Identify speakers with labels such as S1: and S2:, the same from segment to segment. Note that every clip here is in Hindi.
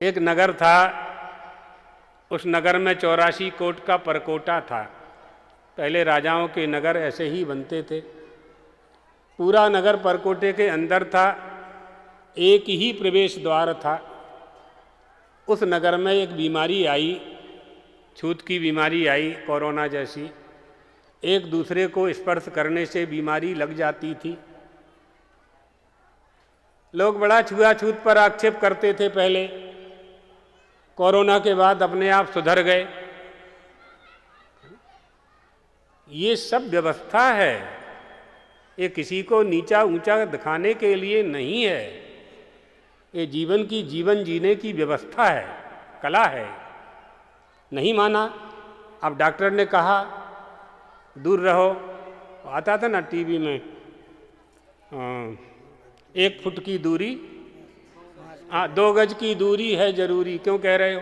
S1: एक नगर था, उस नगर में 84 कोट का परकोटा था। पहले राजाओं के नगर ऐसे ही बनते थे। पूरा नगर परकोटे के अंदर था, एक ही प्रवेश द्वार था। उस नगर में एक बीमारी आई, छूत की बीमारी आई, कोरोना जैसी। एक दूसरे को स्पर्श करने से बीमारी लग जाती थी। लोग बड़ा छुआछूत पर आक्षेप करते थे पहले, कोरोना के बाद अपने आप सुधर गए। ये सब व्यवस्था है, ये किसी को नीचा ऊंचा दिखाने के लिए नहीं है। ये जीवन जीने की व्यवस्था है, कला है। नहीं माना, अब डॉक्टर ने कहा दूर रहो। आता था ना टीवी में, 1 फुट की दूरी, 2 गज की दूरी है जरूरी। क्यों कह रहे हो?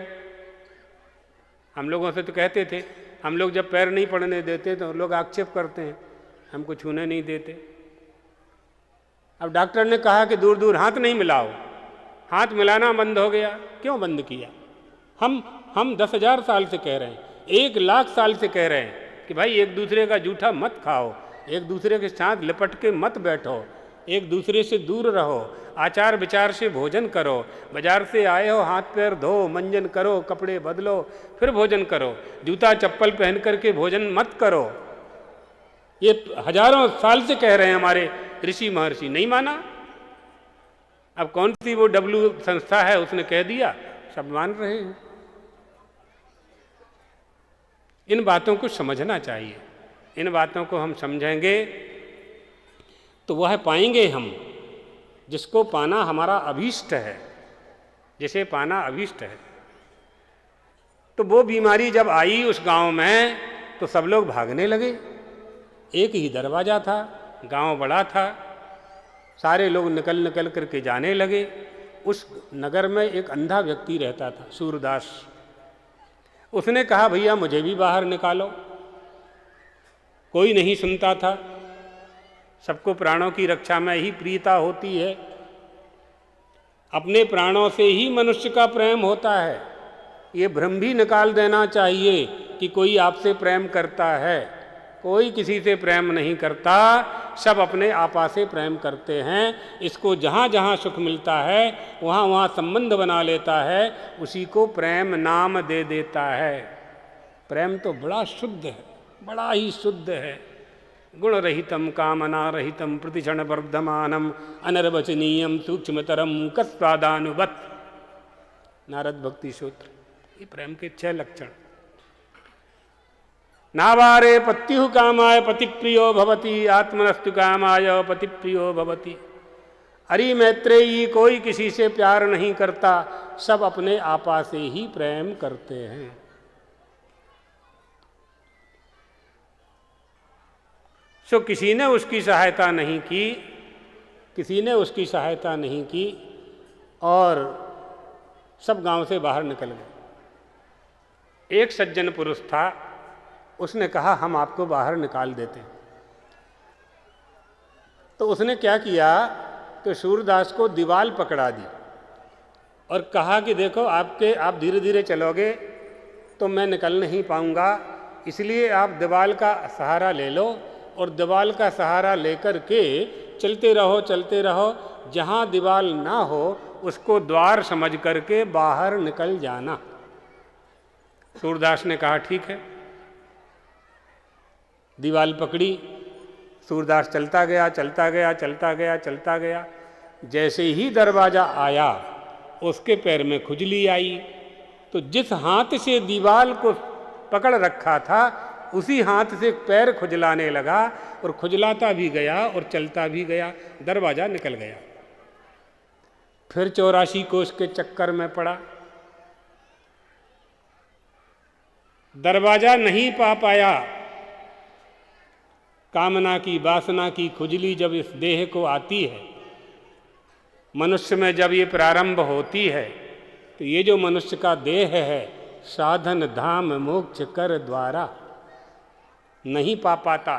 S1: हम लोगों से तो कहते थे। हम लोग जब पैर नहीं पड़ने देते तो लोग आक्षेप करते हैं, हमको छूने नहीं देते। अब डॉक्टर ने कहा कि दूर दूर हाथ नहीं मिलाओ। हाथ मिलाना बंद हो गया। क्यों बंद किया? हम 10,000 साल से कह रहे हैं, 1 लाख साल से कह रहे हैं कि भाई एक दूसरे का जूठा मत खाओ, एक दूसरे के साथ लिपट के मत बैठो, एक दूसरे से दूर रहो, आचार विचार से भोजन करो। बाजार से आए हो, हाथ पैर धो, मंजन करो, कपड़े बदलो, फिर भोजन करो। जूता चप्पल पहन करके भोजन मत करो। ये हजारों साल से कह रहे हैं हमारे ऋषि महर्षि। नहीं माना। अब कौन सी वो डब्ल्यू संस्था है, उसने कह दिया, सब मान रहे हैं। इन बातों को समझना चाहिए। इन बातों को हम समझेंगे तो वह पाएंगे हम जिसको पाना हमारा अभीष्ट है, जिसे पाना अभीष्ट है। तो वो बीमारी जब आई उस गांव में तो सब लोग भागने लगे। एक ही दरवाजा था, गांव बड़ा था, सारे लोग निकल निकल करके जाने लगे। उस नगर में एक अंधा व्यक्ति रहता था, सूरदास। उसने कहा भैया मुझे भी बाहर निकालो। कोई नहीं सुनता था। सबको प्राणों की रक्षा में ही प्रियता होती है। अपने प्राणों से ही मनुष्य का प्रेम होता है। ये भ्रम भी निकाल देना चाहिए कि कोई आपसे प्रेम करता है। कोई किसी से प्रेम नहीं करता, सब अपने आपा से प्रेम करते हैं। इसको जहाँ जहाँ सुख मिलता है वहाँ वहाँ संबंध बना लेता है, उसी को प्रेम नाम दे देता है। प्रेम तो बड़ा शुद्ध है, बड़ा ही शुद्ध है। गुण रहितम कामना रहितम प्रतिक्षण वर्धमानम अनर्वचनीयम सूक्ष्मतरम कस्वादानुवत। नारद भक्ति सूत्र। ये प्रेम के 6 लक्षण। नावारे पत्युः कामाय पतिप्रियो भवति, आत्मनस्तु कामाय पतिप्रियो भवति। हरि मैत्रेयी, कोई किसी से प्यार नहीं करता, सब अपने आपा से ही प्रेम करते हैं। सो किसी ने उसकी सहायता नहीं की, किसी ने उसकी सहायता नहीं की और सब गांव से बाहर निकल गए। एक सज्जन पुरुष था, उसने कहा हम आपको बाहर निकाल देते हैं। तो उसने क्या किया कि सूरदास को दीवाल पकड़ा दी और कहा कि देखो आप धीरे धीरे चलोगे तो मैं निकल नहीं पाऊंगा, इसलिए आप दीवाल का सहारा ले लो और दीवाल का सहारा लेकर के चलते रहो। जहाँ दीवाल ना हो उसको द्वार समझ करके बाहर निकल जाना। सूरदास ने कहा ठीक है। दीवाल पकड़ी, सूरदास चलता गया। जैसे ही दरवाजा आया उसके पैर में खुजली आई। तो जिस हाथ से दीवाल को पकड़ रखा था उसी हाथ से पैर खुजलाने लगा और खुजलाता भी गया और चलता भी गया। दरवाजा निकल गया। फिर 84 कोस के चक्कर में पड़ा, दरवाजा नहीं पा पाया। कामना की वासना की खुजली जब इस देह को आती है, मनुष्य में जब ये प्रारंभ होती है, तो ये जो मनुष्य का देह है साधन धाम मोक्ष कर द्वारा नहीं पा पाता।